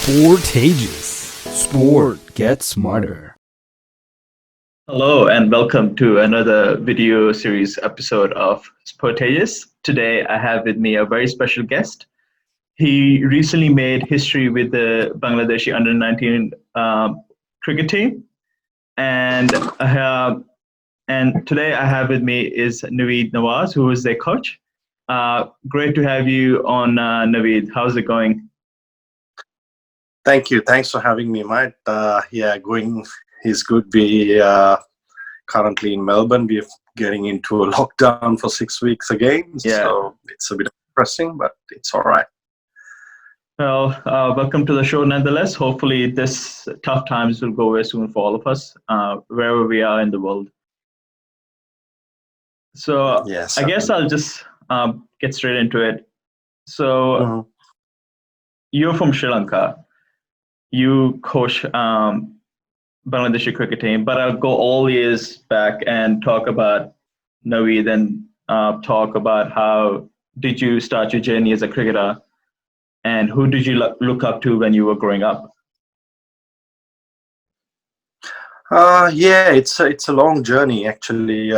Sportageous. Sport gets smarter. Hello and welcome to another video series episode of Sportageous. Today I have with me a very special guest. He recently made history with the Bangladeshi under 19 cricket team, and today I have with me is Naveed Nawaz, who is their coach. Great to have you on, Naveed. How's it going? Thank you. Thanks for having me, Mike. Going is good. We currently in Melbourne. We're getting into a lockdown for 6 weeks again. Yeah. So it's a bit depressing, but it's all right. Well, welcome to the show nonetheless. Hopefully this tough times will go away soon for all of us, wherever we are in the world. So Yes, I guess I'll just get straight into it. So You're from Sri Lanka. You coach Bangladeshi cricket team, but I'll go all years back and talk about Naveed and talk about how did you start your journey as a cricketer, and who did you look up to when you were growing up? It's a long journey actually.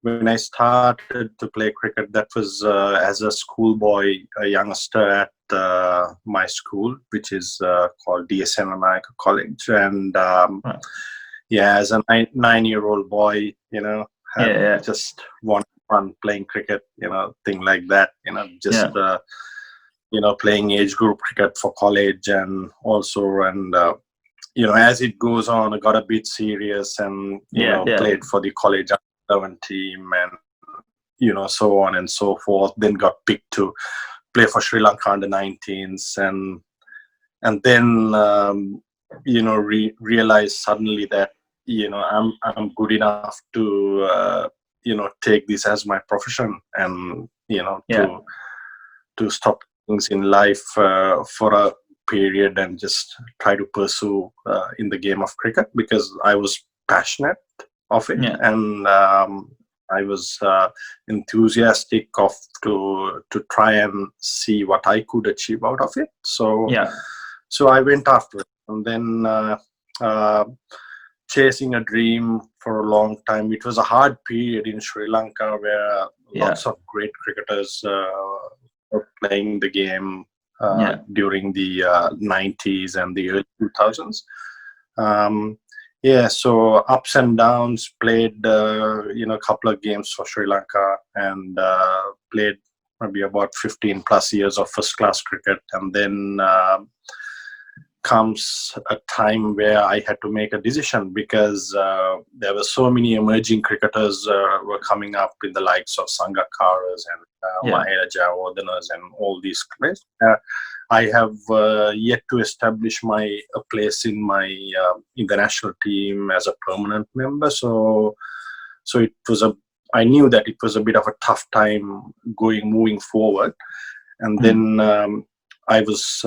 When I started to play cricket, that was as a schoolboy, a youngster at my school, which is called DSN America College. And as a nine-year-old boy, just wanted fun playing cricket, thing like that. Playing age group cricket for college, and as it goes on, I got a bit serious and played for the college 11 team and so on and so forth. Then got picked to play for Sri Lanka under 19s, and then realized suddenly that I'm good enough to take this as my profession, and to stop things in life for a period and just try to pursue in the game of cricket, because I was passionate of it, and I was enthusiastic to try and see what I could achieve out of it. So I went after it, and then chasing a dream for a long time. It was a hard period in Sri Lanka where lots of great cricketers were playing the game during the 90s and the early 2000s. So ups and downs. Played a couple of games for Sri Lanka, and played maybe about 15 plus years of first class cricket, and then comes a time where I had to make a decision, because there were so many emerging cricketers were coming up in the likes of Sangakaras and Mahela Jayawardenas and all these players. I have yet to establish a place in the national team as a permanent member. So it was I knew that it was a bit of a tough time moving forward, and then I was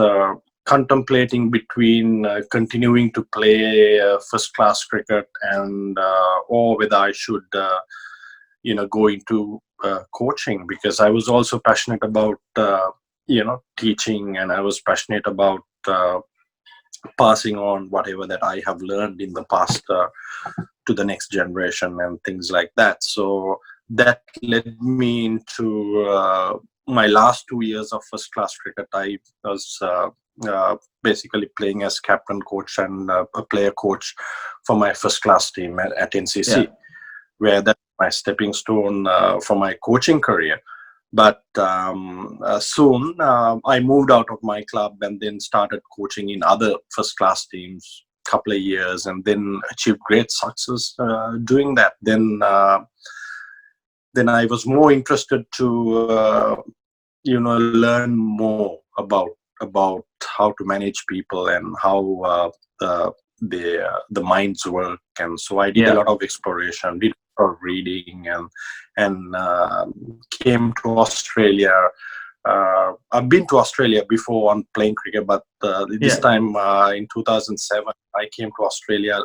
contemplating between continuing to play first class cricket and or whether I should go into coaching, because I was also passionate about teaching, and I was passionate about passing on whatever that I have learned in the past to the next generation and things like that. So that led me into my last 2 years of first class cricket. I was basically playing as captain coach and a player coach for my first class team at NCC, where that's my stepping stone for my coaching career. But soon I moved out of my club and then started coaching in other first class teams, couple of years, and then achieved great success doing that. Then I was more interested to learn more about how to manage people and how the minds work. And so I did a lot of exploration, did a lot of reading, and came to Australia. I've been to Australia before on playing cricket, but this time in 2007, I came to Australia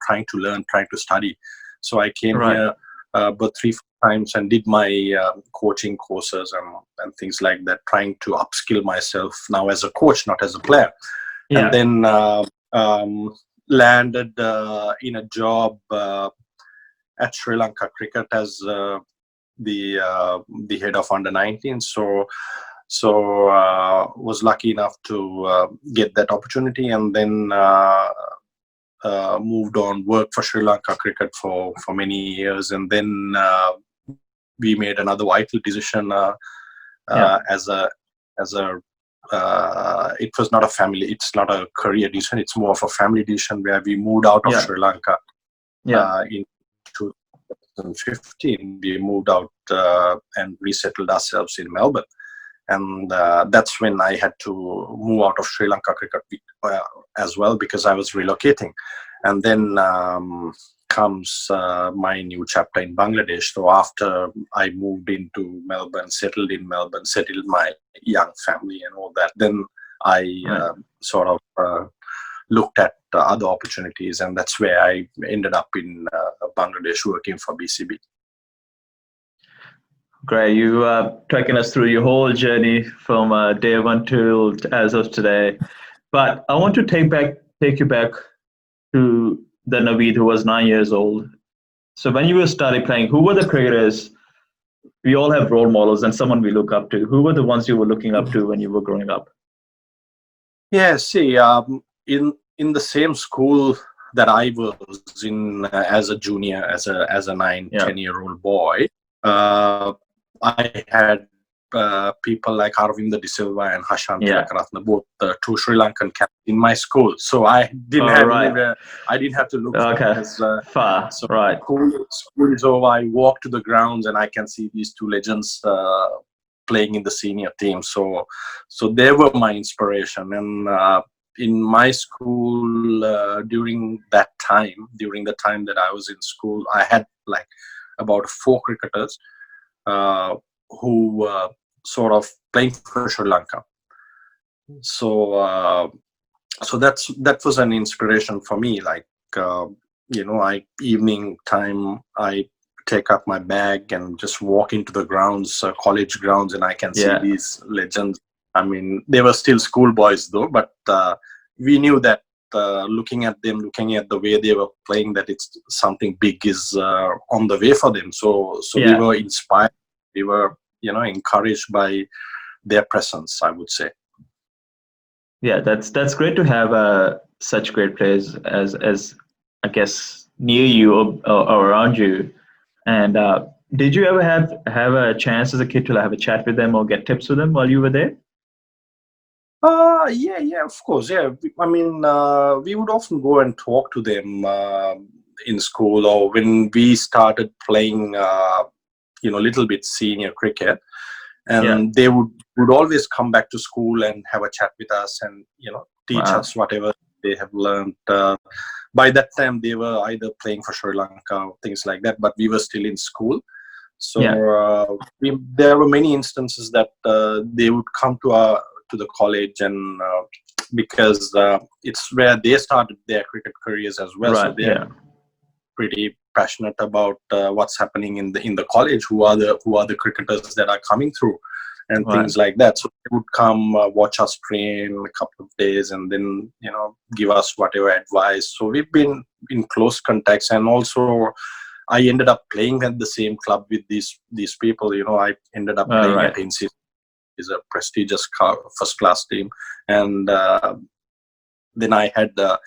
trying to learn, trying to study. So I came here about 3-4 times and did my coaching courses and things like that, trying to upskill myself now as a coach, not as a player. Yeah. And then landed in a job at Sri Lanka Cricket as the head of under-19. So was lucky enough to get that opportunity, and then moved on, worked for Sri Lanka Cricket for many years, and then we made another vital decision as a it was not a family, it's not a career decision, it's more of a family decision, where we moved out of Sri Lanka in 2015. We moved out and resettled ourselves in Melbourne. And that's when I had to move out of Sri Lanka Cricket as well, because I was relocating. And then comes my new chapter in Bangladesh. So after I moved into Melbourne, settled in Melbourne, settled my young family and all that, then I sort of looked at other opportunities, and that's where I ended up in Bangladesh working for BCB. Great. You taking us through your whole journey from day one till as of today. But I want to take you back to the Naveed who was 9 years old. So when you were started playing, who were the cricketers? We all have role models and someone we look up to. Who were the ones you were looking up to when you were growing up? Yeah, see, in the same school that I was in as a junior, as a 10-year-old boy, I had people like Arvinda De Silva and Hashan Tilakaratne, both two Sri Lankan captains in my school. So I didn't I didn't have to look as far. So right. School is over. I walk to the grounds and I can see these two legends playing in the senior team. So they were my inspiration. And in my school, during the time that I was in school, I had like about 4 cricketers who were sort of playing for Sri Lanka. So that was an inspiration for me. Like evening time, I take up my bag and just walk into the grounds, college grounds, and I can see these legends. I mean, they were still schoolboys though, but we knew that looking at them, looking at the way they were playing, that it's something big is on the way for them. So we were inspired. We were, encouraged by their presence, I would say. Yeah, that's great to have such great players as I guess near you or around you. And did you ever have a chance as a kid to have a chat with them or get tips with them while you were there? Yeah, of course. Yeah, I mean, we would often go and talk to them in school, or when we started playing, little bit senior cricket, and they would always come back to school and have a chat with us and teach us whatever they have learned. By that time, they were either playing for Sri Lanka or things like that, but we were still in school. So there were many instances that they would come to the college, and because it's where they started their cricket careers as well. So they're pretty passionate about what's happening in the college, who are the cricketers that are coming through, and things like that. So they would come watch us train a couple of days, and then give us whatever advice. So we've been in close contacts, and also I ended up playing at the same club with these people. I ended up playing at NC. Is a prestigious first class team, and then I had the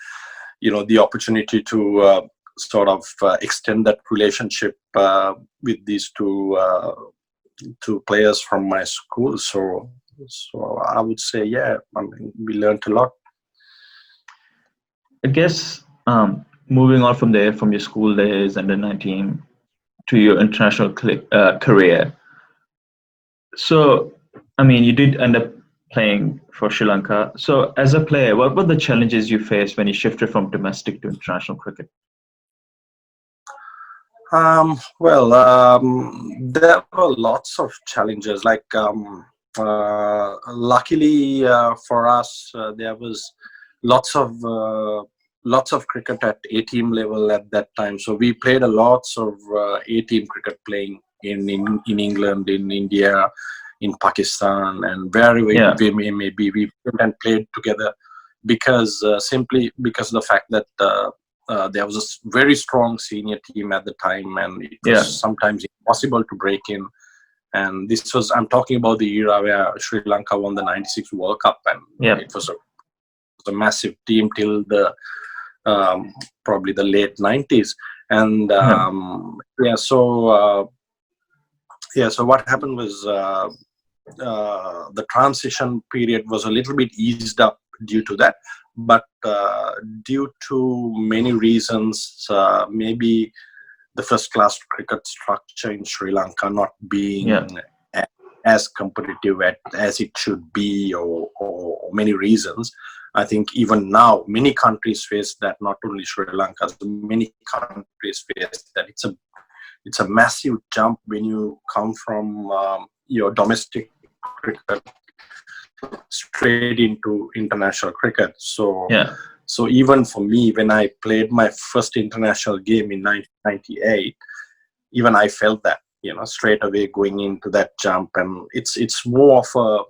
opportunity to sort of extend that relationship with these two players from my school. So I would say, we learned a lot. I guess moving on from there, from your school days and the 19 to your international career. So, I mean, you did end up playing for Sri Lanka. So, as a player, what were the challenges you faced when you shifted from domestic to international cricket? There were lots of challenges. Like, luckily for us, there was lots of cricket at A-team level at that time. So we played lots of A-team cricket playing in England, in India, in Pakistan, and wherever we may be, we went and played together because simply because of the fact that there was a very strong senior team at the time, and it was sometimes impossible to break in. And this was, I'm talking about the era where Sri Lanka won the '96 World Cup, and it was a massive team till the probably the late '90s. And so what happened was the transition period was a little bit eased up due to that, but due to many reasons, maybe the first-class cricket structure in Sri Lanka not being as competitive as it should be, or many reasons. I think even now, many countries face that. Not only Sri Lanka, many countries face that. It's a massive jump when you come from your domestic cricket straight into international cricket. So even for me, when I played my first international game in 1998, even I felt that, straight away going into that jump. And it's more of a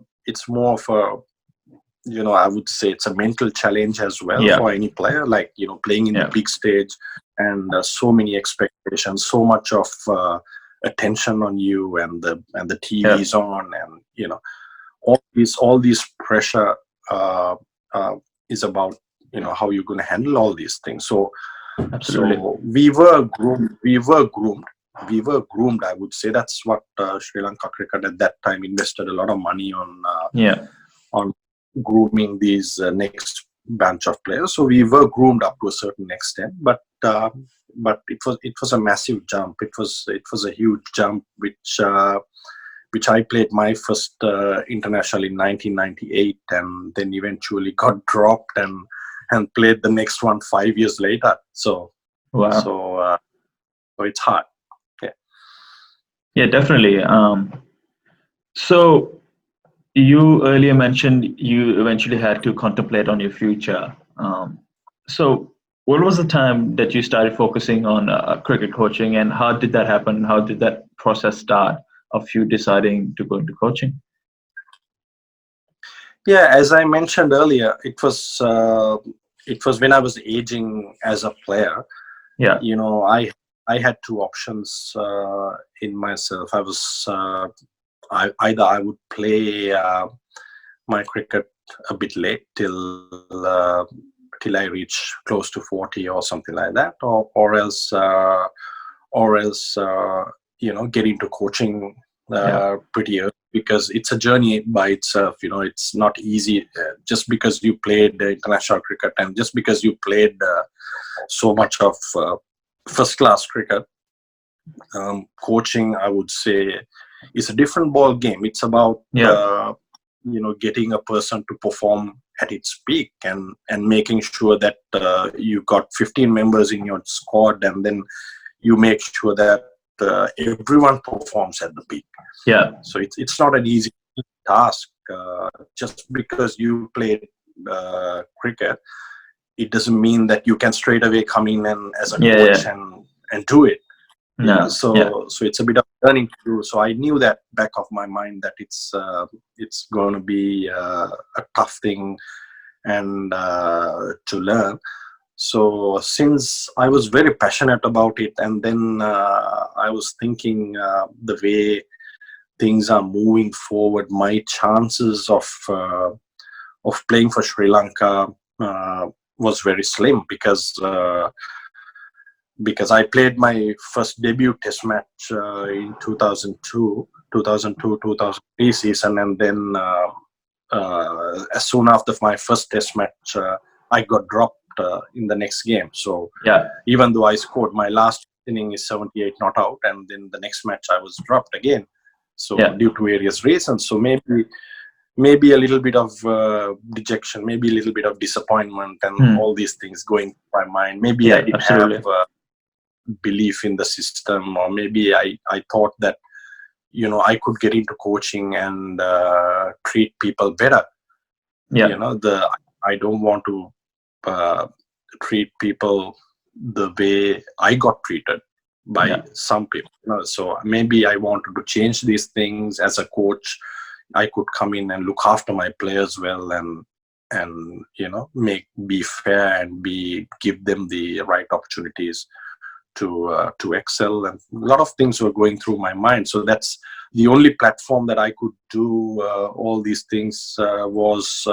I would say it's a mental challenge as well for any player, like, playing in the big stage, and so many expectations, so much of attention on you, and the TV is on, and all these pressure is about how you're going to handle all these things. So absolutely, so we were groomed, I would say. That's what Sri Lanka cricket at that time invested a lot of money on grooming these next bunch of players. So we were groomed up to a certain extent, but it was a massive jump. It was a huge jump, which I played my first international in 1998, and then eventually got dropped and played the next one 5 years later. So so it's hard. Yeah, definitely. So you earlier mentioned you eventually had to contemplate on your future. So what was the time that you started focusing on cricket coaching, and how did that happen? How did that process start of you deciding to go into coaching? Yeah, as I mentioned earlier, it was when I was aging as a player. Yeah. I had two options in myself. I was either I would play my cricket a bit late till I reach close to 40 or something like that, or else get into coaching pretty early, because it's a journey by itself. It's not easy just because you played international cricket, and just because you played so much of first class cricket. Coaching, I would say, is a different ball game. It's about getting a person to perform at its peak, and making sure that you got 15 members in your squad, and then you make sure that everyone performs at the peak. So it's not an easy task. Just because you played cricket, it doesn't mean that you can straight away come in and as a coach and do it. So it's a bit of learning to do. So I knew that back of my mind that it's going to be a tough thing and to learn. So since I was very passionate about it, and then I was thinking the way things are moving forward, my chances of playing for Sri Lanka was very slim, because I played my first debut test match in 2002-2003 season, and then as soon after my first test match, I got dropped in the next game. So even though I scored my last inning is 78 not out, and then the next match I was dropped again. So due to various reasons. So maybe a little bit of dejection, maybe a little bit of disappointment, and all these things going through my mind. Maybe I didn't have belief in the system, or maybe I thought that I could get into coaching and treat people better. I don't want to treat people the way I got treated. by some people. So maybe I wanted to change these things as a coach. I could come in and look after my players well, and be fair and give them the right opportunities to excel. And a lot of things were going through my mind. So that's the only platform that I could do all these things was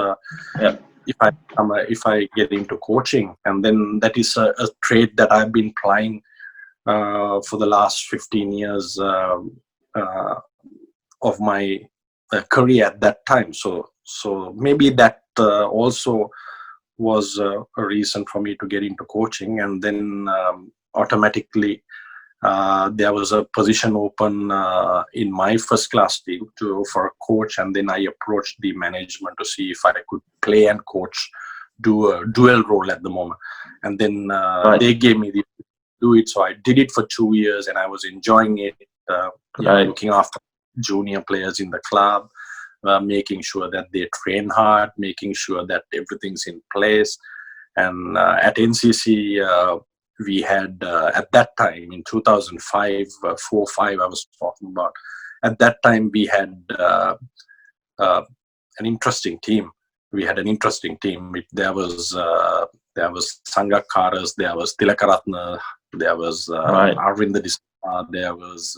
if I get into coaching. And then that is a trade that I've been plying for the last 15 years of my career at that time. So maybe that also was a reason for me to get into coaching. And then automatically there was a position open in my first class team for a coach, and then I approached the management to see if I could play and coach, do a dual role at the moment. And then they gave me the do it. So I did it for 2 years, and I was enjoying it, looking after junior players in the club, making sure that they train hard, making sure that everything's in place. And at NCC, we had, at that time, in 2005, 4-5, I was talking about, at that time we had an interesting team. There was Sangakaras, there was Tilakaratna, there was Arvind Disma, there was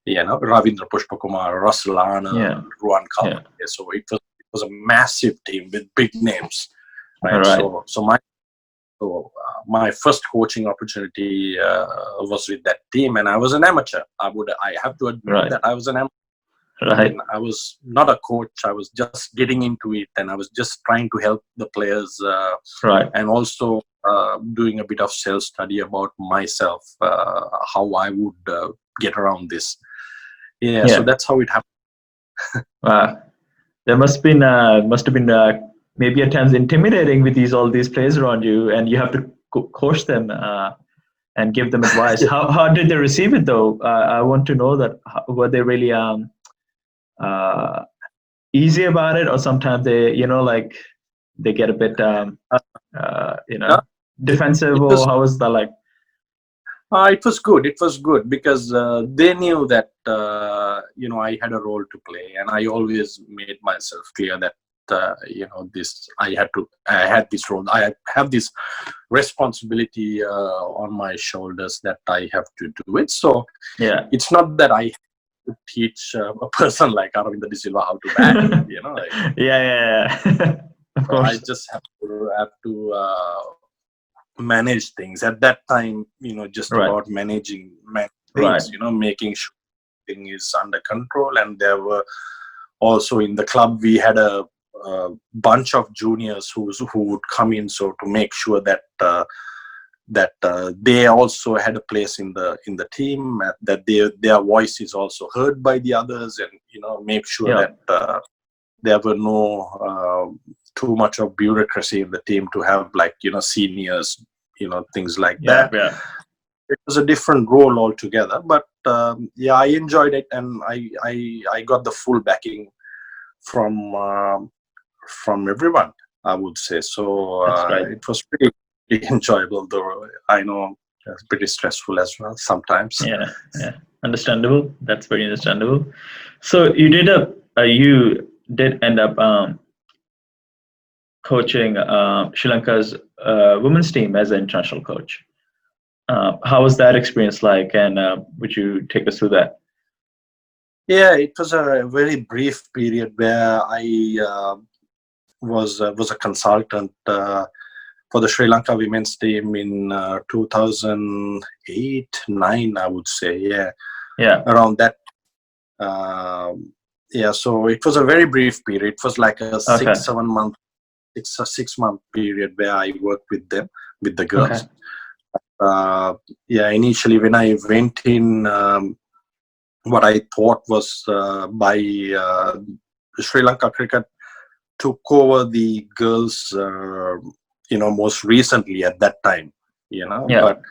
Ravindra Pushpakumar, Russel Arnold, Ruan Kalman. So it was a massive team with big names, right? So my first coaching opportunity was with that team, and I was an amateur. I have to admit that I was an amateur. And I was not a coach. I was just getting into it, and I was just trying to help the players, and also doing a bit of self-study about myself, how I would get around this. So that's how it happened. Wow, there must have been maybe at times intimidating with all these players around you, and you have to coach them and give them advice. How did they receive it though? I want to know that. Were they really easy about it, or sometimes they they get a bit defensive, or how was that like? It was good because they knew that I had a role to play, and I always made myself clear that I had this role. I have this responsibility on my shoulders that I have to do it. So it's not that I to teach a person like Aravinda De Silva how to bat. Of course. I just have to manage things at that time. Just about managing things. Making sure thing is under control. And there were also in the club we had a bunch of juniors who would come in, so to make sure that they also had a place in the team, that their voice is also heard by the others, and make sure that there were no too much of bureaucracy in the team to have seniors, things like that. It was a different role altogether, but I enjoyed it, and I got the full backing from everyone, I would say. So it was pretty enjoyable, though I know it's pretty stressful as well sometimes. Understandable. That's very understandable. So you did end up coaching Sri Lanka's women's team as an international coach. How was that experience like, and would you take us through that? It was a very brief period where I was a consultant for the Sri Lanka women's team in 2008-9, I would say. Around that. So it was a very brief period. It was like a 6 month period where I worked with them, with the girls. Initially when I went in, what I thought was by Sri Lanka Cricket took over the girls, most recently at that time, but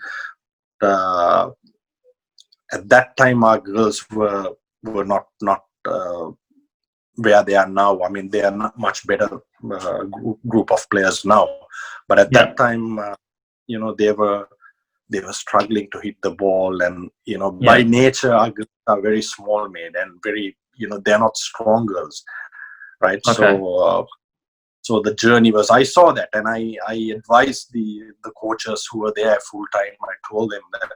at that time our girls were not where they are now. I mean, they are not much better group of players now, but at that time, they were they were struggling to hit the ball, and Yeah. by nature our girls are very small made and very, they're not strong girls, right? Okay. So the journey was, I saw that, and I advised the coaches who were there full time. I told them that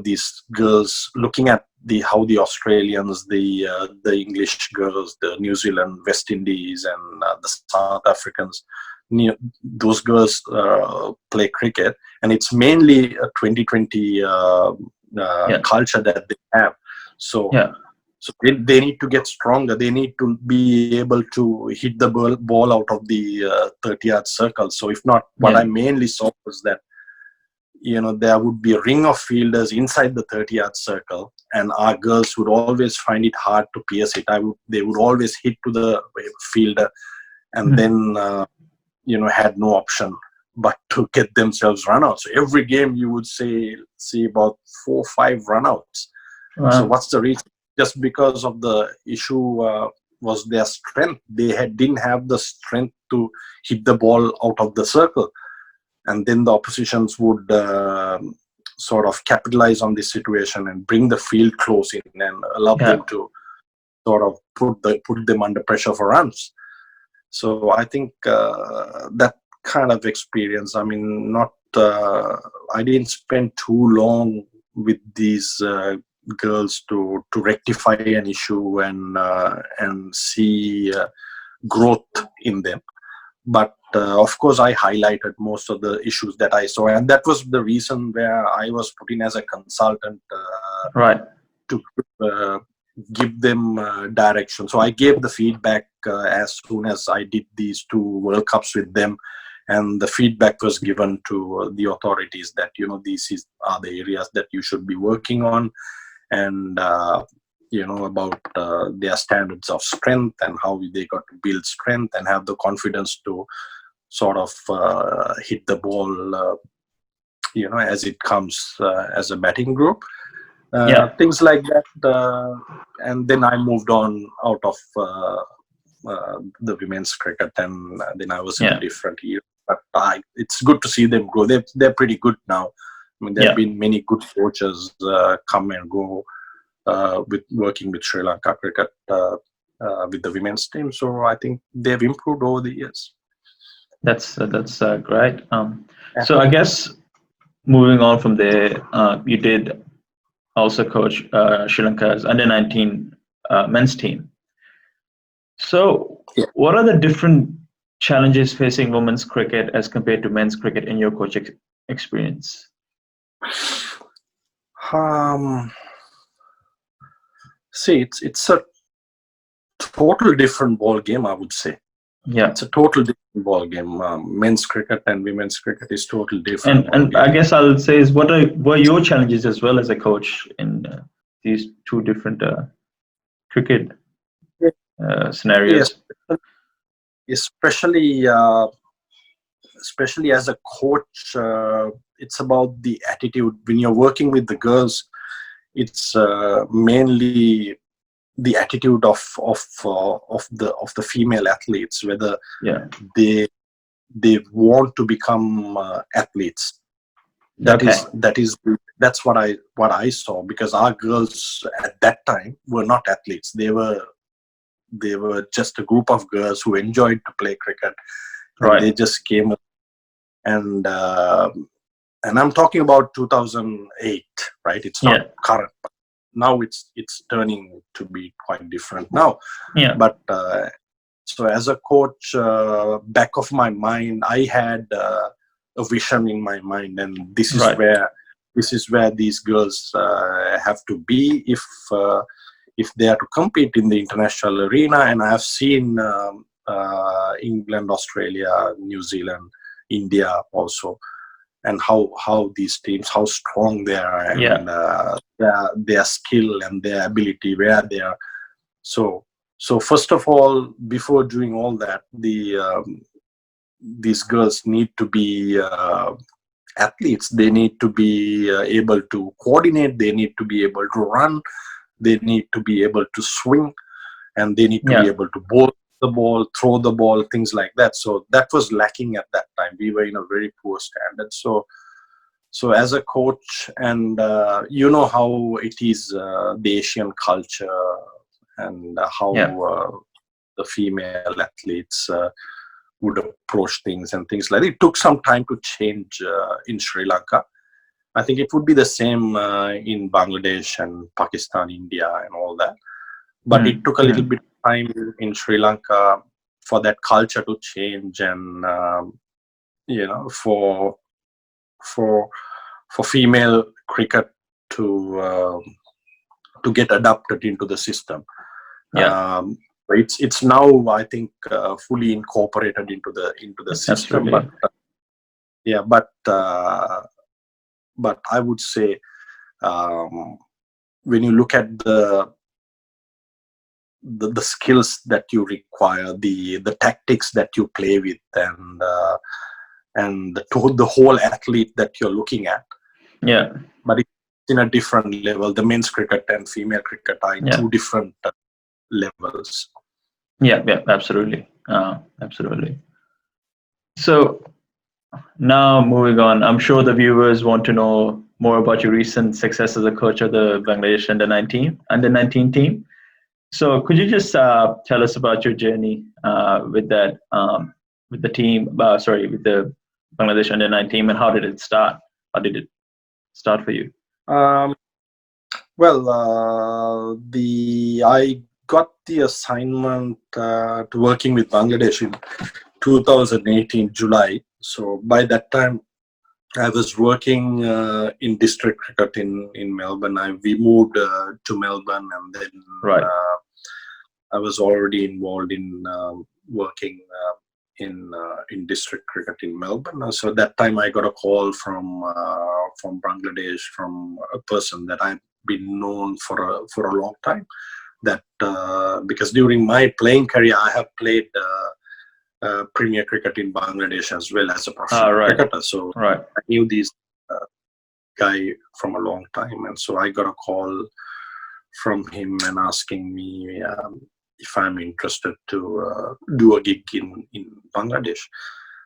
these girls, looking at how the Australians, the English girls, the New Zealand, West Indies, and the South Africans, those girls play cricket, and it's mainly a 2020 culture that they have. So they need to get stronger. They need to be able to hit the ball out of the 30-yard circle. So if not, what I mainly saw was that there would be a ring of fielders inside the 30-yard circle, and our girls would always find it hard to pierce it. They would always hit to the fielder, and then had no option but to get themselves run out. So every game you would see about 4 or 5 runouts. Wow. So what's the reason? Just because of the issue was their strength. They didn't have the strength to hit the ball out of the circle. And then the oppositions would sort of capitalize on this situation and bring the field close in and allow them to sort of put them under pressure for runs. So I think that kind of experience, I mean, I didn't spend too long with these girls to rectify an issue and see growth in them. But of course, I highlighted most of the issues that I saw, and that was the reason where I was put in as a consultant to give them direction. So I gave the feedback as soon as I did these 2 World Cups with them, and the feedback was given to the authorities that these are the areas that you should be working on, and about their standards of strength and how they got to build strength and have the confidence to sort of hit the ball, as it comes as a batting group. Things like that. And then I moved on out of the women's cricket, and then I was in a different year. But it's good to see them grow. They're pretty good now. I mean, there have been many good coaches come and go with working with Sri Lanka cricket with the women's team. So I think they've improved over the years. That's great. So I guess moving on from there, you did also coach Sri Lanka's under-19 men's team. So what are the different challenges facing women's cricket as compared to men's cricket in your coaching experience? See, it's a total different ball game, I would say. Yeah, it's a total different ball game. Men's cricket and women's cricket is totally different. And I guess I'll say is what were your challenges as well as a coach in these 2 different cricket scenarios? Yes. Especially as a coach, it's about the attitude. When you're working with the girls, it's mainly the attitude of the female athletes, whether they want to become athletes. That's what I saw, because our girls at that time were not athletes. They were just a group of girls who enjoyed to play cricket. Right. They just came up, and I'm talking about 2008, right? It's not current. But now it's turning to be quite different now. Yeah. But so as a coach, back of my mind, I had a vision in my mind, and this is where these girls have to be if they are to compete in the international arena. And I have seen England, Australia, New Zealand, India also, and how these teams, how strong they are, and their skill and their ability, where they are. So first of all, before doing all that, these girls need to be athletes. They need to be able to coordinate. They need to be able to run. They need to be able to swing, and they need to be able to bowl the ball, throw the ball, things like that. So that was lacking at that time. We were in a very poor standard. So So as a coach, and you know how it is, the Asian culture, and how the female athletes would approach things and things like that. It took some time to change in Sri Lanka. I think it would be the same in Bangladesh and Pakistan, India, and all that. But it took a little bit of time in Sri Lanka for that culture to change, and for female cricket to get adapted into the system. It's now, I think, fully incorporated into the system. But I would say, when you look at the skills that you require, the tactics that you play with, and the whole athlete that you're looking at. But it's in a different level. The men's cricket and female cricket are in two different levels. Absolutely. So now moving on, I'm sure the viewers want to know more about your recent success as a coach of the Bangladesh under 19 team. So could you just tell us about your journey with the team, with the Bangladesh under 19, and how did it start? How did it start for you? I got the assignment to working with Bangladesh in 2018 July. So by that time, I was working in district cricket in Melbourne. We moved to Melbourne, and then I was already involved in working in district cricket in Melbourne. So that time I got a call from Bangladesh, from a person that I've been known for a long time. That because during my playing career, I have played Premier cricket in Bangladesh as well as a professional cricketer. So I knew this guy from a long time, and so I got a call from him and asking me if I'm interested to do a gig in Bangladesh.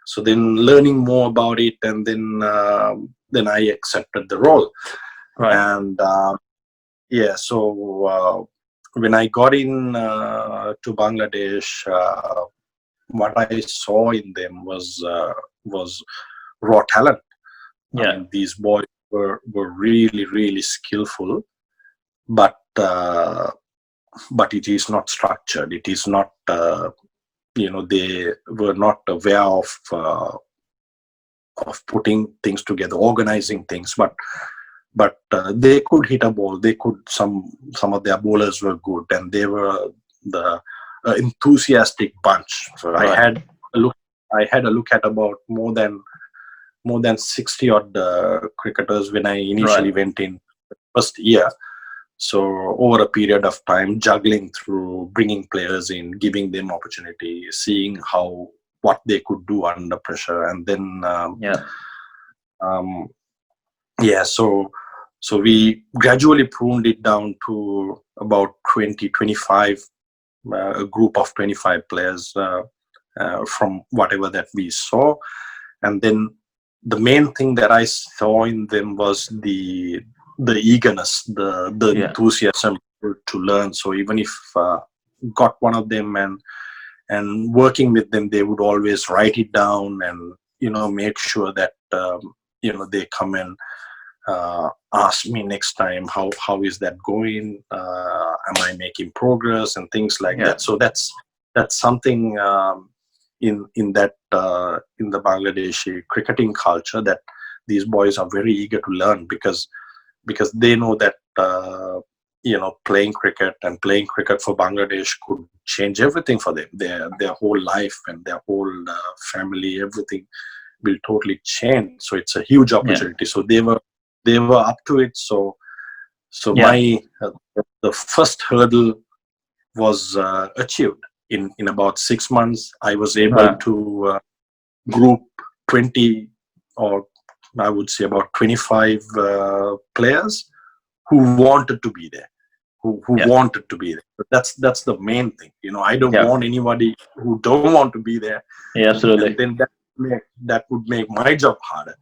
So then learning more about it, and then I accepted the role. And so when I got in to Bangladesh, what I saw in them was raw talent. I mean, these boys were really, really skillful, but it is not structured. It is not, they were not aware of putting things together, organizing things. But they could hit a ball. They could. Some of their bowlers were good, and they were the enthusiastic bunch. So I had a look at about more than 60 odd cricketers when I initially went in the first year. So over a period of time, juggling through, bringing players in, giving them opportunity, seeing what they could do under pressure, and then so we gradually pruned it down to about 25, a group of 25 players from whatever that we saw. And then the main thing that I saw in them was the eagerness, the enthusiasm to learn. So even if got one of them and working with them, they would always write it down and make sure that they come and ask me next time how is that going, am I making progress, and things like that. So that's something in the Bangladeshi cricketing culture, that these boys are very eager to learn, because they know that playing cricket for Bangladesh could change everything for them. Their whole life and their whole family, everything will totally change. So it's a huge opportunity. So they were up to it. So my the first hurdle was achieved in about 6 months. I was able to group 20, or I would say about 25 players who wanted to be there, who wanted to be there. But that's the main thing. I don't want anybody who don't want to be there. Absolutely. And then that would make my job harder.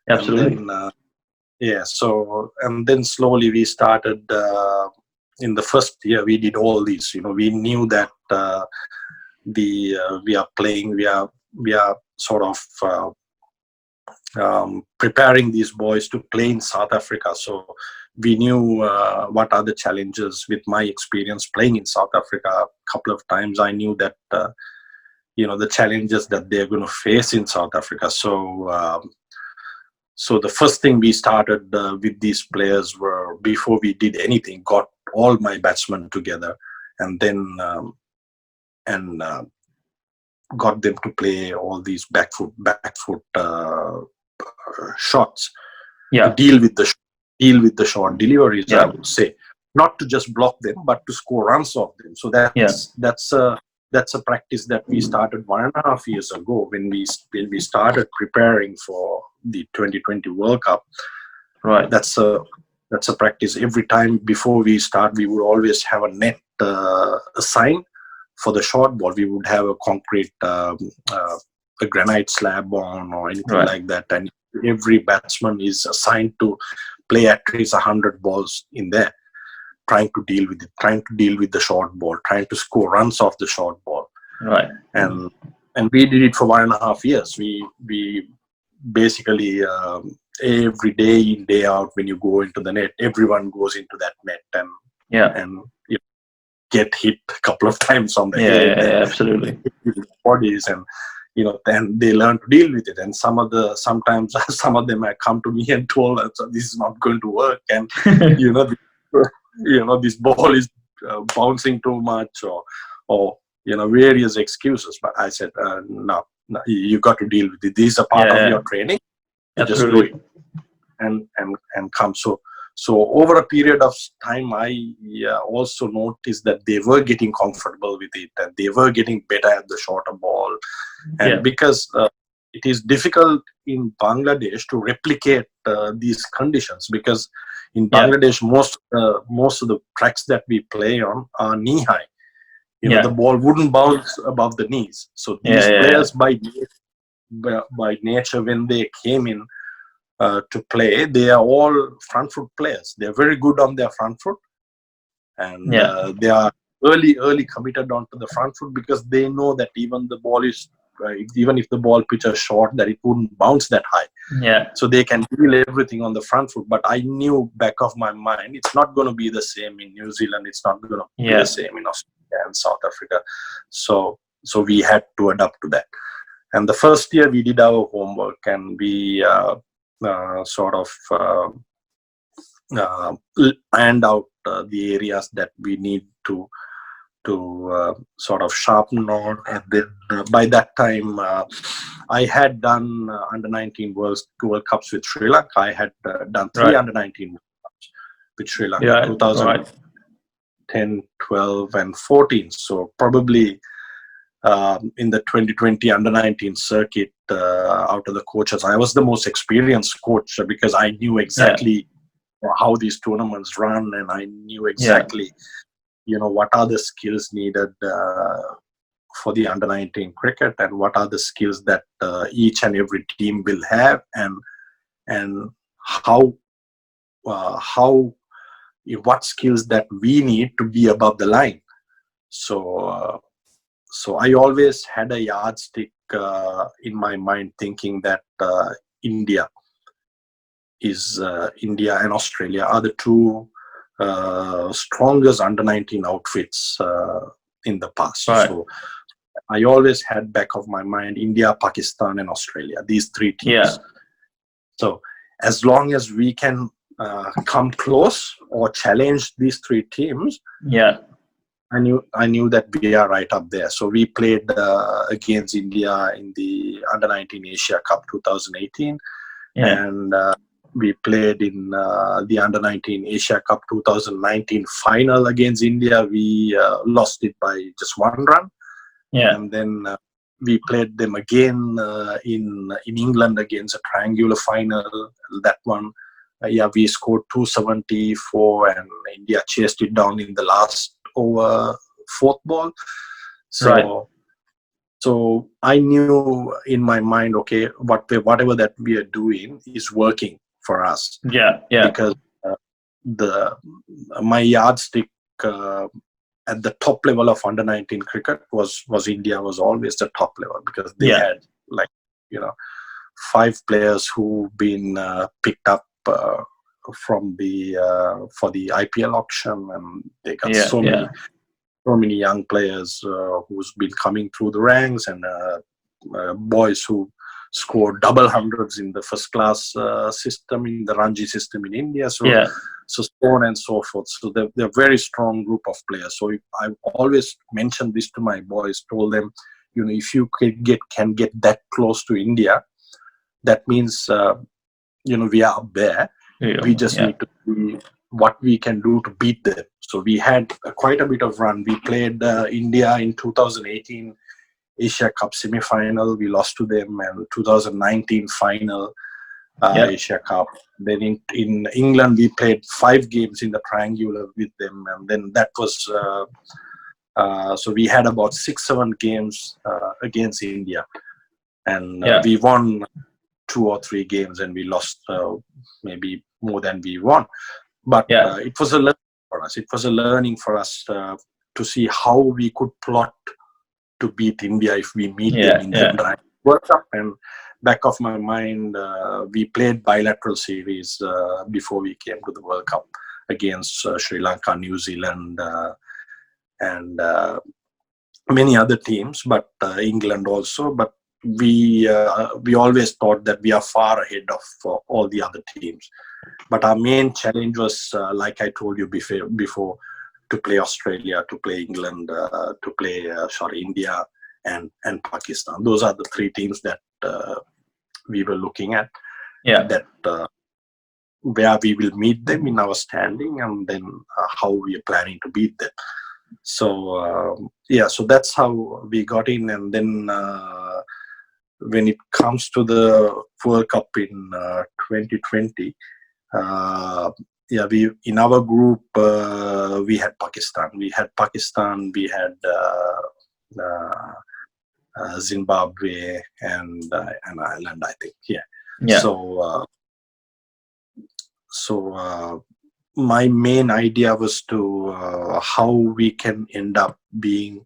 Absolutely. And then, Yeah. So, and then slowly we started. In the first year, we did all these. We knew that we are playing. We are sort of preparing these boys to play in South Africa. So we knew what are the challenges. With my experience playing in South Africa a couple of times, I knew that the challenges that they're going to face in South Africa. So the first thing we started with these players were, before we did anything, got all my batsmen together, and then got them to play all these back foot shots, to deal with the short deliveries. I would say, not to just block them, but to score runs off them. So that's a practice that we started 1.5 years ago when we started preparing for the 2020 World Cup. Right. That's a practice. Every time before we start, we would always have a net assigned for the short ball. We would have a concrete, a granite slab on or anything like that, and every batsman is assigned to play at least 100 balls in there, trying to deal with the short ball, trying to score runs off the short ball. Right. And we did it for 1.5 years. We basically every day in, day out, when you go into the net, everyone goes into that net and get hit a couple of times on the head. Absolutely. Bodies, and then they learn to deal with it. And sometimes some of them have come to me and told us, this is not going to work, and this ball is bouncing too much, or various excuses. But I said, no, you got to deal with it. This is a part of your training. You just do it and come. So over a period of time, I also noticed that they were getting comfortable with it, and they were getting better at the shorter ball. And because it is difficult in Bangladesh to replicate these conditions, because in Bangladesh, most of the tracks that we play on are knee high. The ball wouldn't bounce above the knees. So these players, by nature, when they came in to play, they are all front foot players. They're very good on their front foot, and they are early committed onto the front foot, because they know that even if the ball pitches short, that it wouldn't bounce that high. So they can deal everything on the front foot. But I knew back of my mind, it's not going to be the same in New Zealand. It's not going to be the same in Australia and South Africa. So we had to adapt to that. And the first year we did our homework, and we sort of ironed out the areas that we need to sort of sharpen on. And then by that time, I had done under-19 World Cups with Sri Lanka. I had done 3 under-19 World Cups with Sri Lanka, 2010, 12, and 14. So probably in the 2020 under-19 circuit, out of the coaches, I was the most experienced coach, because I knew exactly how these tournaments run, and I knew exactly what are the skills needed for the under-19 cricket, and what are the skills that each and every team will have, and what skills that we need to be above the line. So I always had a yardstick in my mind, thinking that India and Australia are the two strongest under-19 outfits in the past. So I always had back of my mind India, Pakistan, and Australia, these three teams. So as long as we can come close or challenge these three teams, I knew that we are right up there. So we played against India in the under-19 Asia Cup 2018, and we played in the under-19 Asia Cup 2019 final against India. We lost it by just 1 run. And then we played them again in England against a triangular final. That one, we scored 274, and India chased it down in the last over, 4th ball. So I knew in my mind, okay, whatever that we are doing is working for us. Yeah. Because my yardstick at the top level of under 19 cricket was India was always the top level, because they had like 5 players who've been picked up from the for the IPL auction, and they got so many young players who's been coming through the ranks, and boys who scored double hundreds in the first class system, in the Ranji system in India. So so on and so forth. So they're a very strong group of players. So I always mentioned this to my boys, told them, if you can get that close to India, that means we are up there. We just need to see what we can do to beat them. So we had quite a bit of run. We played India in 2018 Asia Cup semi-final. We lost to them, and 2019 final Asia Cup. Then in England, we played 5 games in the triangular with them, and then that was so we had about 6-7 games against India, and we won 2 or 3 games, and we lost maybe more than we won. But it was a learning for us. It was a learning for us to see how we could plot to beat India if we meet them in the World Cup. And back of my mind, we played bilateral series before we came to the World Cup against Sri Lanka, New Zealand, and many other teams, but England also. But we always thought that we are far ahead of all the other teams. But our main challenge was, like I told you before, to play Australia, to play England, to play India and Pakistan. Those are the 3 teams that we were looking at. That where we will meet them in our standing, and then how we are planning to beat them. So so that's how we got in. And then when it comes to the World Cup in 2020, we in our group we had Pakistan. We had Zimbabwe and Ireland, I think. So my main idea was to how we can end up being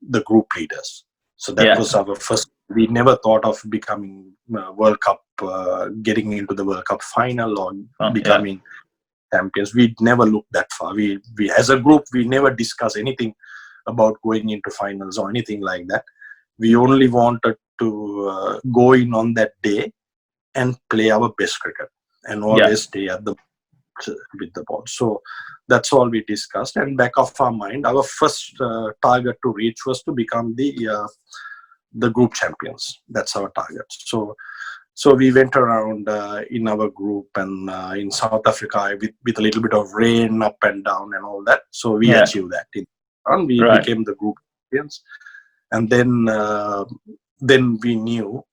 the group leaders. So that was our first. We never thought of becoming World Cup, getting into the World Cup final, or becoming champions. We never looked that far. We as a group, we never discussed anything about going into finals or anything like that. We only wanted to go in on that day and play our best cricket, and always stay at with the ball. So that's all we discussed. And back of our mind, our first target to reach was to become the group champions. That's our target. So we went around in our group, and in South Africa with a little bit of rain up and down and all that. So we achieved that. We became the group champions. And then we knew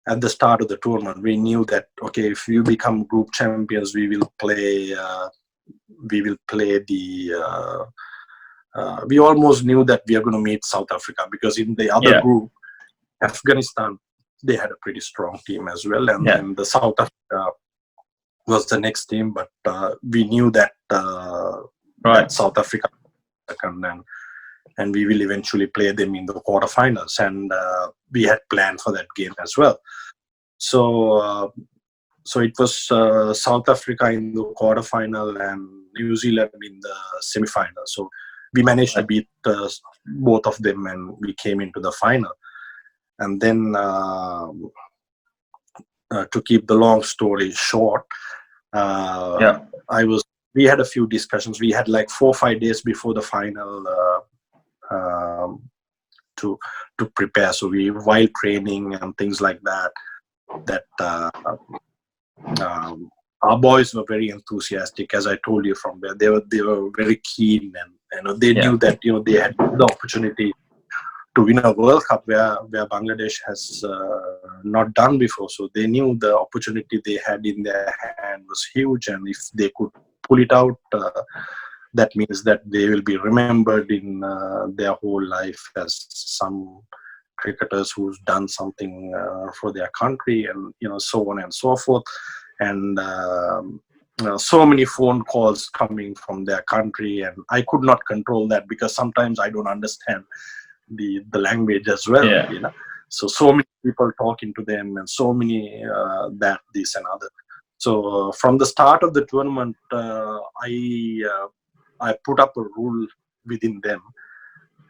at the start of the tournament, we knew that, okay, if you become group champions, we will play the we almost knew that we are going to meet South Africa, because in the other group, Afghanistan, they had a pretty strong team as well, and then the South Africa was the next team. But we knew that, that South Africa and we will eventually play them in the quarterfinals, and we had planned for that game as well. So it was South Africa in the quarterfinal and New Zealand in the semi-final. So we managed to beat both of them, and we came into the final. And then to keep the long story short, we had a few discussions. We had like 4 or 5 days before the final to prepare. So while training and things like that, our boys were very enthusiastic. As I told you from there, they were very keen, and they knew that they had the opportunity to win a World Cup where Bangladesh has not done before. So they knew the opportunity they had in their hand was huge, and if they could pull it out, that means that they will be remembered in their whole life as some cricketers who's done something for their country, and so on and so forth. and so many phone calls coming from their country, and I could not control that because sometimes I don't understand the language as well. You know, so many people talking to them, and so many that, this and other. So from the start of the tournament, I put up a rule within them.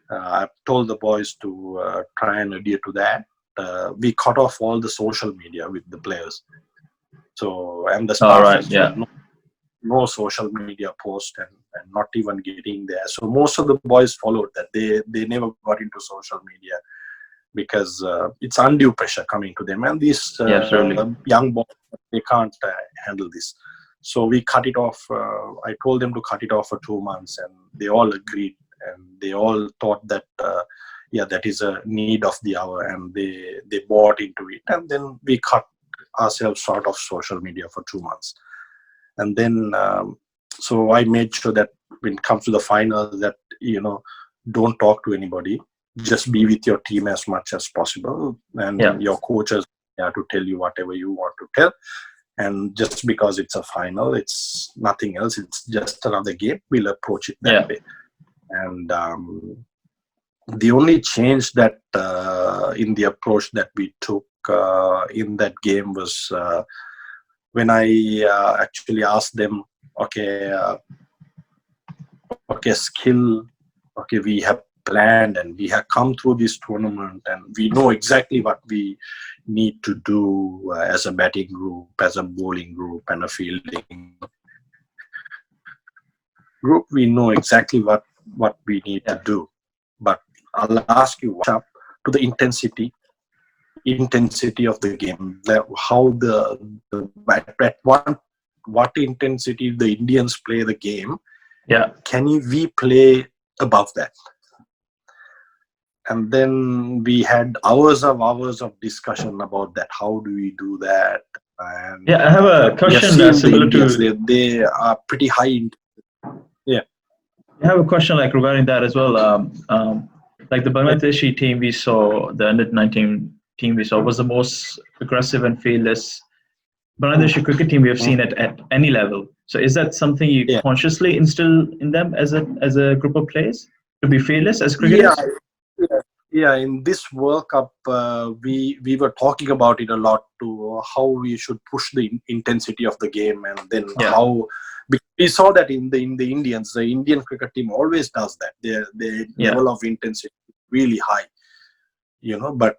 I told the boys to try and adhere to that. We cut off all the social media with the players. So, and the staff as well, no social media post, and not even getting there. So most of the boys followed that. They never got into social media because it's undue pressure coming to them, and these young boys, they can't handle this. So we cut it off. I told them to cut it off for 2 months, and they all agreed, and they all thought that that is a need of the hour, and they bought into it. And then we cut ourselves out of social media for 2 months. And then so I made sure that when it comes to the final, that don't talk to anybody, just be with your team as much as possible, and your coaches have to tell you whatever you want to tell. And just because it's a final, it's nothing else, it's just another game, we'll approach it that way. And the only change that in the approach that we took in that game was when I actually asked them, skill, we have planned and we have come through this tournament, and we know exactly what we need to do as a batting group, as a bowling group, and a fielding group. We know exactly what we need to do. But I'll ask you up to the intensity of the game, how what intensity the Indians play the game. Can we play above that? And then we had hours of discussion about that. How do we do that? And I have a question similar to... They are pretty high. I have a question regarding that as well. Like the Bangladeshi team we saw, the under-19 team we saw, was the most aggressive and fearless Bangladeshi cricket team we have seen at any level. So is that something you consciously instill in them as a group of players, to be fearless as cricketers? Yeah, in this World Cup, we were talking about it a lot, to how we should push the intensity of the game, and then how we saw that in the Indians, the Indian cricket team always does that. Their level of intensity is really high, but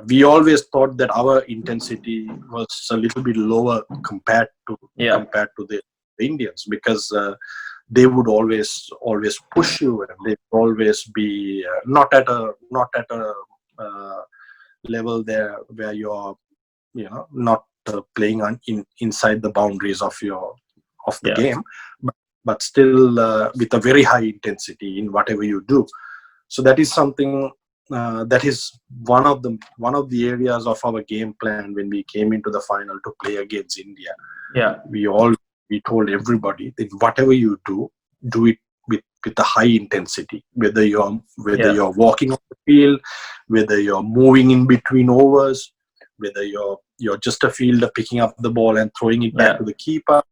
we always thought that our intensity was a little bit lower compared to the Indians, because they would always push you, and they would always be not at a level there where you're not playing inside the boundaries of the game, but still with a very high intensity in whatever you do. So that is something that is one of the areas of our game plan when we came into the final to play against India. We told everybody that whatever you do it with a high intensity, whether you're walking on the field, whether you're moving in between overs, whether you're just a fielder picking up the ball and throwing it back to the keeper,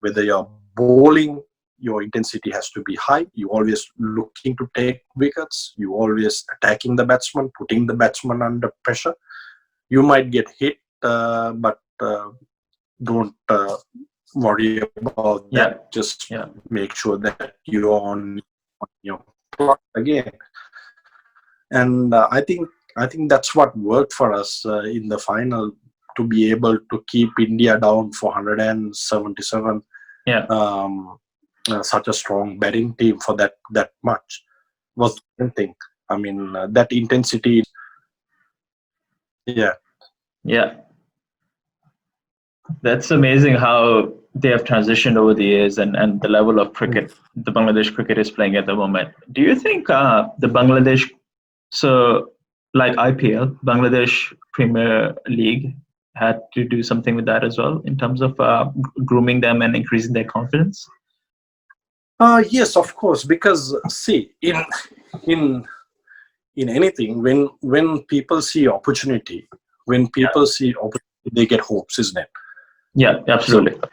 whether you're bowling, your intensity has to be high. You always looking to take wickets. You always attacking the batsman, putting the batsman under pressure. You might get hit, but don't worry about that. Just make sure that you're on your clock again. And I think that's what worked for us in the final, to be able to keep India down for 177. Such a strong batting team for that much was one thing. I mean, that intensity. That's amazing how they have transitioned over the years, and the level of cricket the Bangladesh cricket is playing at the moment. Do you think the Bangladesh, so like IPL, Bangladesh Premier League, had to do something with that as well in terms of grooming them and increasing their confidence? Yes, of course, because see, in anything, when people see opportunity, they get hopes, isn't it? Yeah, absolutely. So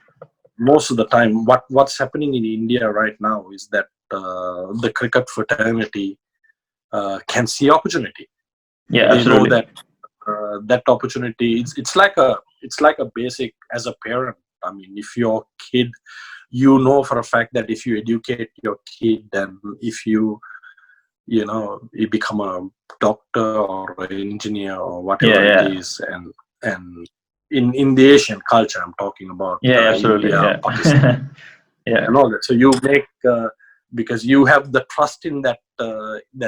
most of the time, what's happening in India right now is that the cricket fraternity can see opportunity. Yeah, They know absolutely. that that opportunity. It's like a basic as a parent. I mean, if your kid, you know for a fact that if you educate your kid, and if you become a doctor or an engineer or whatever it Yeah, is, and in the Asian culture, I'm talking about yeah, absolutely. India, Pakistan, Yeah. Yeah, and all that. So you make because you have the trust in that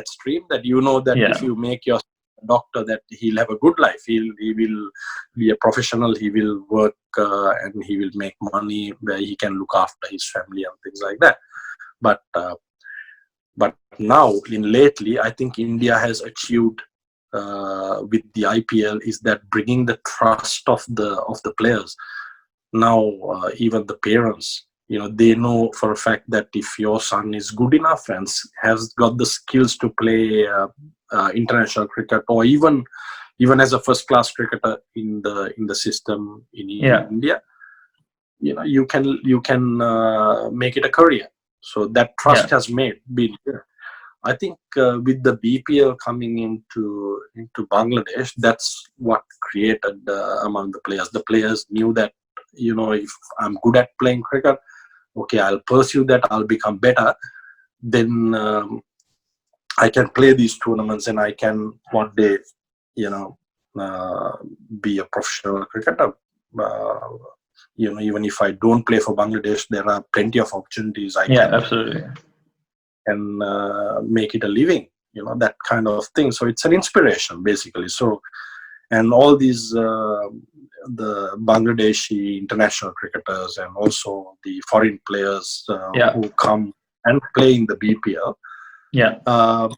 stream, that you know that if yeah, you make your doctor, that he'll have a good life. He will be a professional. He will work and he will make money where he can look after his family and things like that. But now, in lately, I think India has achieved with the IPL is that bringing the trust of the players. Now, even the parents, they know for a fact that if your son is good enough and has got the skills to play international cricket, or even as a first class cricketer in the system in yeah, India, you can make it a career. So that trust yeah, has been here. I think with the BPL coming into Bangladesh, that's what created among the players. The players knew that, if I'm good at playing cricket, okay, I'll pursue that. I'll become better. Then I can play these tournaments, and I can one day, be a professional cricketer. Uh, even if I don't play for Bangladesh, there are plenty of opportunities. I yeah, can absolutely. make it a living, that kind of thing. So it's an inspiration, basically. So, and all these the Bangladeshi international cricketers and also the foreign players Yeah, who come and play in the BPL, yeah,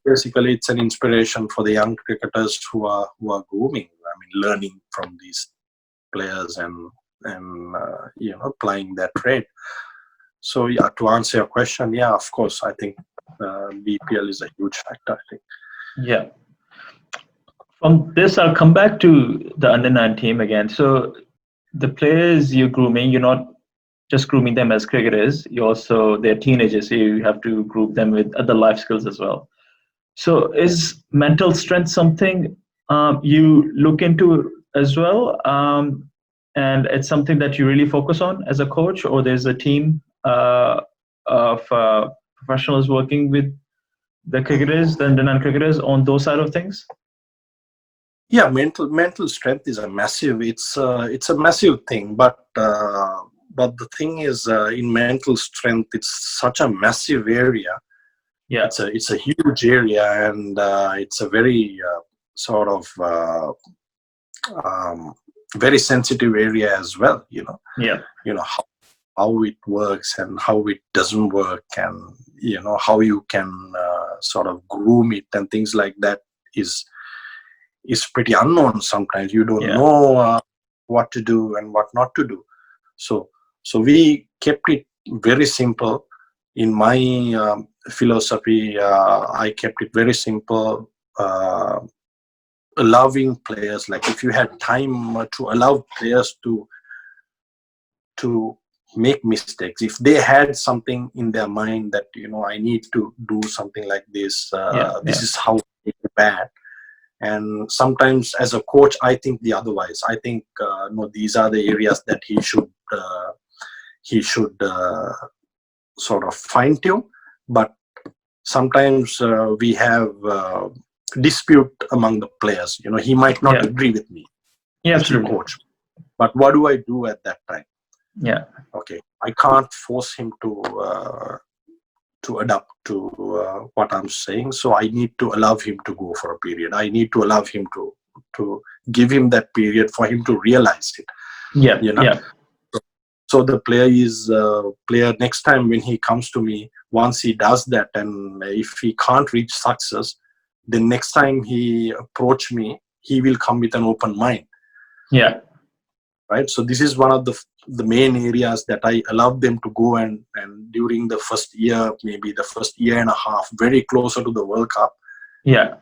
basically it's an inspiration for the young cricketers who are grooming. I mean, learning from these players and applying their trade. So yeah, to answer your question, yeah, of course, I think BPL is a huge factor, I think. yeah. From this, I'll come back to the under-9 team again. So the players you're grooming, you're not just grooming them as cricketers. You also, they're teenagers, so you have to group them with other life skills as well. So is mental strength something you look into as well? And it's something that you really focus on as a coach, or there's a team of professionals working with the cricketers, the under-9 cricketers on those side of things? Yeah, mental strength is a massive. It's a massive thing, but the thing is, in mental strength, it's such a massive area. Yeah, It's a huge area, and it's a very sort of very sensitive area as well. yeah, How it works and how it doesn't work, and how you can sort of groom it and things like that is pretty unknown. Sometimes you don't yeah, know what to do and what not to do. So we kept it very simple. In my philosophy, I kept it very simple. Allowing players, like if you had time to allow players to make mistakes, if they had something in their mind that I need to do something like this, yeah, this yeah, is how it's bad. And sometimes as a coach, I think the otherwise. I think no, these are the areas that he should sort of fine tune. But sometimes we have dispute among the players. He might not yeah, agree with me yeah, as a absolutely. coach, but what do I do at that time? Yeah, Okay, I can't force him to adapt to what I'm saying. So I need to allow him to go for a period. I need to allow him to give him that period for him to realize it. yeah, yeah, So the player next time when he comes to me, once he does that, and if he can't reach success, then next time he approach me, he will come with an open mind. yeah, Right. So this is one of the main areas that I allowed them to go, and during the first year, maybe the first year and a half, very closer to the World Cup, yeah,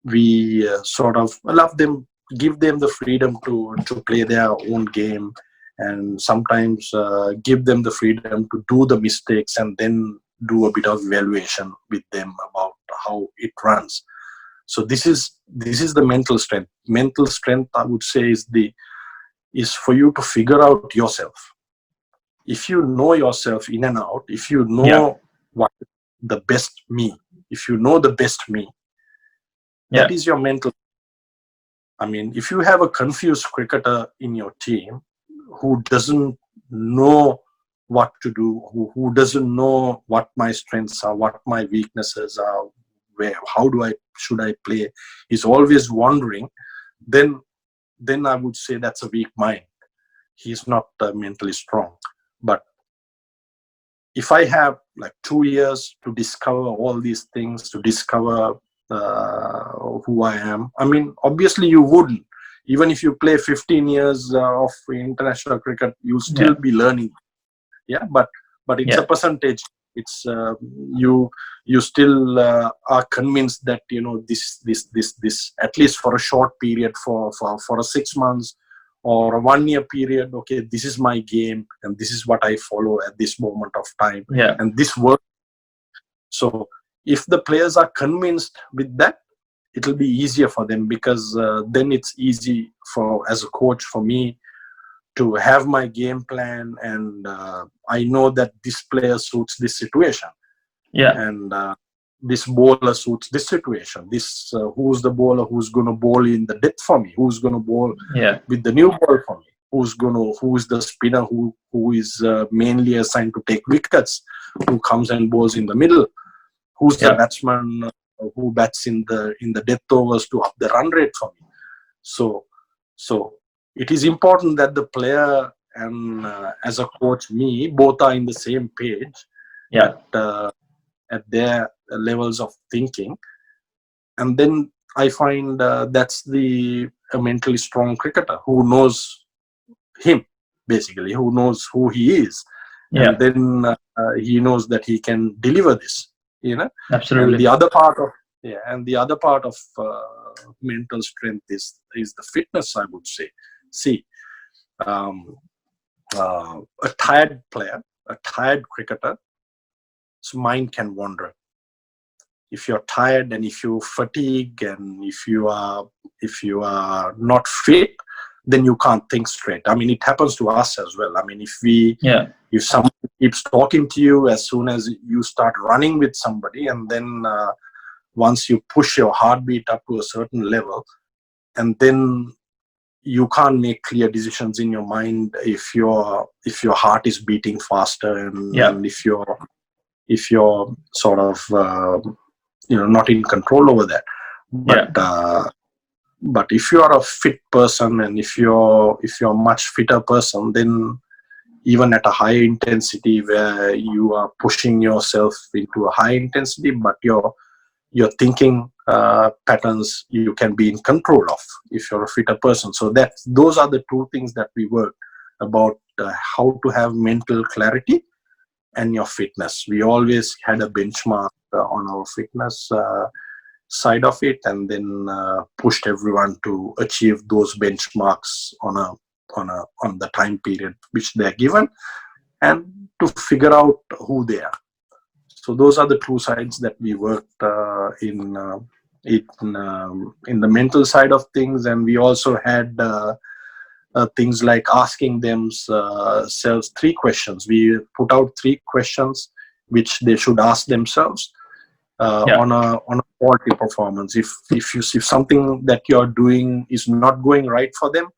we sort of allowed them give them the freedom to play their own game, and sometimes give them the freedom to do the mistakes and then do a bit of evaluation with them about how it runs. So this is the mental strength. Mental strength, I would say, is for you to figure out yourself. If you know yourself in and out, if you know what the best me, if you know the best me, that is your mental. I mean, if you have a confused cricketer in your team who doesn't know what to do, who doesn't know what my strengths are, what my weaknesses are, should I play, is always wondering, then I would say that's a weak mind. He's not mentally strong. But if I have like 2 years to discover all these things, to discover who I am, I mean, obviously you wouldn't. Even if you play 15 years of international cricket, you'll still be learning. Yeah, but it's a percentage. It's you still are convinced that, you know, this at least for a short period, for a 6 months or a 1 year period, okay, this is my game and this is what I follow at this moment of time, and this works. So if the players are convinced with that, it will be easier for them, because then it's easy as a coach for me to have my game plan, and I know that this player suits this situation, and this bowler suits this situation. This who's the bowler who's going to bowl in the depth for me, who's going to bowl with the new ball for me, who is the spinner who is mainly assigned to take wickets, who comes and bowls in the middle, who's the batsman who bats in the death overs to up the run rate for me. So it is important that the player and as a coach, me, both are in the same page at their levels of thinking. And then I find that's a mentally strong cricketer who knows him, basically, who knows who he is. And then he knows that he can deliver this, you know. Absolutely. And the other part of mental strength is the fitness, I would say. See, a tired player, a tired cricketer's mind can wander. If you're tired and if you fatigue and if you are not fit, then you can't think straight. I mean, it happens to us as well. I mean, if someone keeps talking to you, as soon as you start running with somebody, and then once you push your heartbeat up to a certain level, and then you can't make clear decisions in your mind if your heart is beating faster, and if you're sort of not in control over that. But if you are a fit person, and if you're a much fitter person, then even at a high intensity where you are pushing yourself into a high intensity, but your thinking patterns you can be in control of if you're a fitter person. So those are the two things that we work about, how to have mental clarity and your fitness. We always had a benchmark on our fitness side of it, and then pushed everyone to achieve those benchmarks on the time period which they're given, and to figure out who they are. So those are the two sides that we worked in the mental side of things. And we also had things like asking themselves 3 questions. We put out 3 questions which they should ask themselves on a quality performance. If something that you're doing is not going right for them,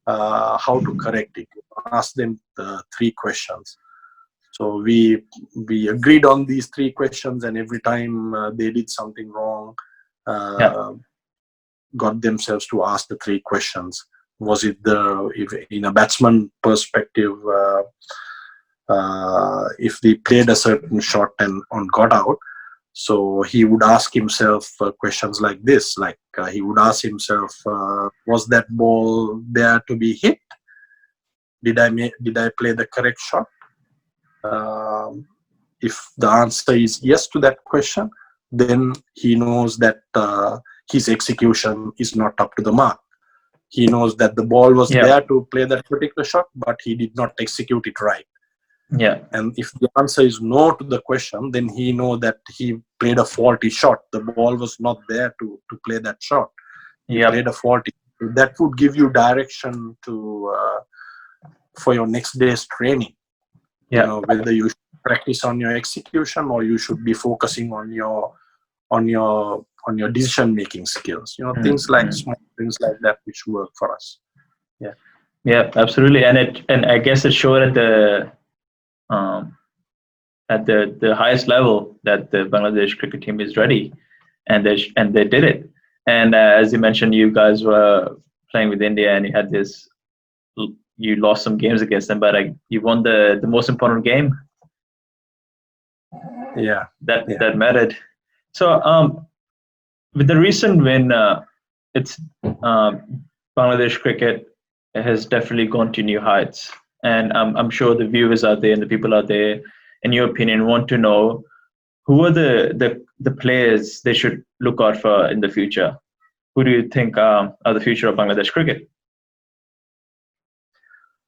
how to correct it. Ask them the 3 questions. So we agreed on these 3 questions, and every time they did something wrong, got themselves to ask the 3 questions. Was it if in a batsman perspective, if they played a certain shot and got out, so he would ask himself questions like this, like he would ask himself, was that ball there to be hit? Did I play the correct shot? If the answer is yes to that question, then he knows that his execution is not up to the mark. He knows that the ball was Yeah. there to play that particular shot, but he did not execute it right. Yeah. And if the answer is no to the question, then he know that he played a faulty shot. The ball was not there to play that shot. He Yep. played a faulty. That would give you direction to for your next day's training. Yeah. You know, whether you should practice on your execution or you should be focusing on your decision making skills. You know, things like small things like that which work for us. Yeah. Yeah, absolutely. And I guess it showed at the highest level that the Bangladesh cricket team is ready, and they did it. And as you mentioned, you guys were playing with India, and you had this. You lost some games against them, but you won the most important game. Yeah, that mattered. So with the recent win, it's Bangladesh cricket has definitely gone to new heights, and I'm sure the viewers out there and the people out there, in your opinion, want to know who are the players they should look out for in the future. Who do you think are the future of Bangladesh cricket?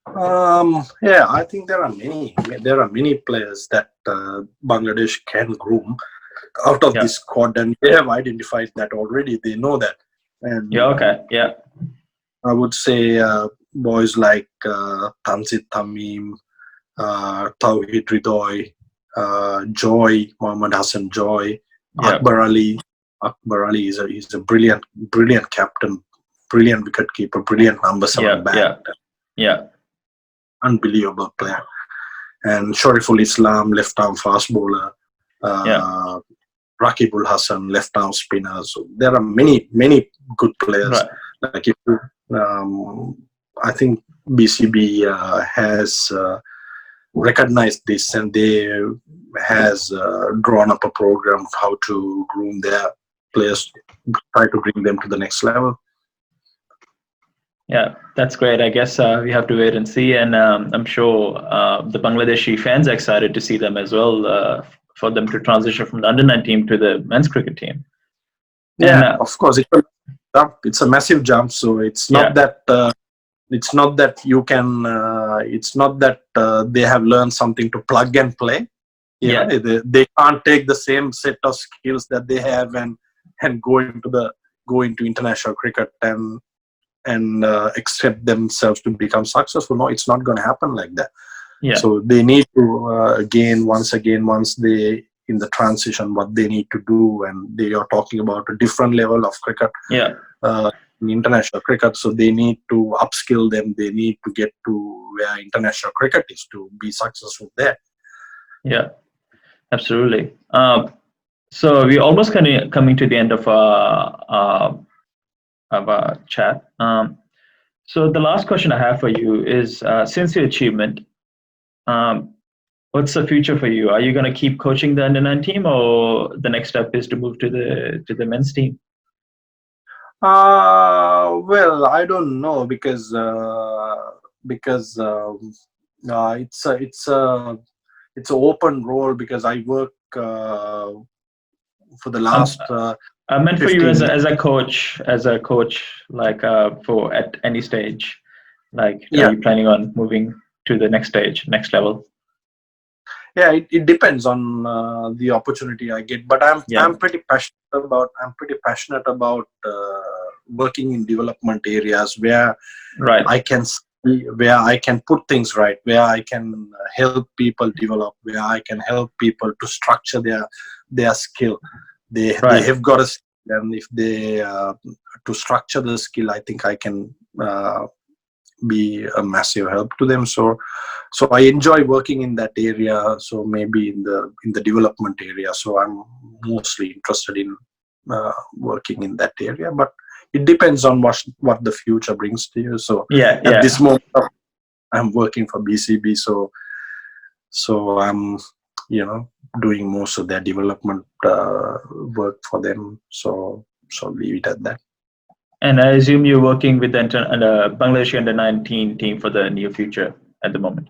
Yeah, I think there are many players that Bangladesh can groom out of this squad, and they have identified that already. They know that. And yeah, okay, yeah. I would say boys like Tanzit Tamim, Tawhid Ridoy, Joy, Mohammad Hassan Joy, Akbar Ali. Akbar Ali is a brilliant captain, brilliant wicketkeeper, brilliant number 7 bat. Yeah. Unbelievable player. And Shariful Islam, left arm fast bowler. Rakibul Hassan, left arm spinner. So there are many good players. Right. Like if I think BCB has recognized this, and they has drawn up a program of how to groom their players, try to bring them to the next level. Yeah, that's great. I guess we have to wait and see, and I'm sure the Bangladeshi fans are excited to see them as well, for them to transition from the under-9 team to the men's cricket team. Yeah, and, of course, it's a massive jump. So it's not that you can. It's not that they have learned something to plug and play. They can't take the same set of skills that they have and go into international cricket and accept themselves to become successful. No, it's not going to happen like that. Yeah. So they need to gain once they in the transition what they need to do, and they are talking about a different level of cricket. In international cricket, so they need to upskill them. They need to get to where international cricket is to be successful there. Yeah, absolutely. So we're almost coming to the end of our chat. So the last question I have for you is, since your achievement, what's the future for you? Are you going to keep coaching the under-9 team, or the next step is to move to the men's team? Well, I don't know, because it's an open role, because I work for the last. I meant for you as a coach, like for at any stage, like are you planning on moving to the next stage, next level? Yeah, it depends on the opportunity I get, but I'm pretty passionate about working in development areas where I can see, where I can put things right, where I can help people develop, where I can help people to structure their skill. They have got a skill, and if they to structure the skill, I think I can be a massive help to them. So I enjoy working in that area. So maybe in the development area. So I'm mostly interested in working in that area, but it depends on what the future brings to you. So at this moment, I'm working for BCB. So I'm doing most of their development work for them. So leave it at that. And I assume you're working with the Bangladesh under-19 team for the near future at the moment.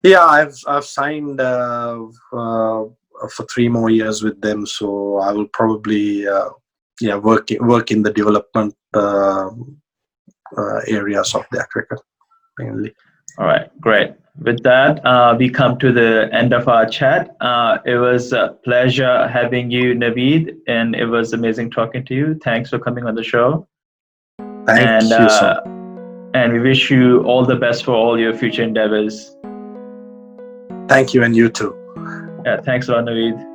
Yeah, I've signed for 3 more years with them. So I will probably work in the development areas of their cricket mainly. All right, great. With that, we come to the end of our chat. It was a pleasure having you, Naveed, and it was amazing talking to you. Thanks for coming on the show. Thank you so much. And we wish you all the best for all your future endeavors. Thank you, and you too. Yeah, thanks a lot, Naveed.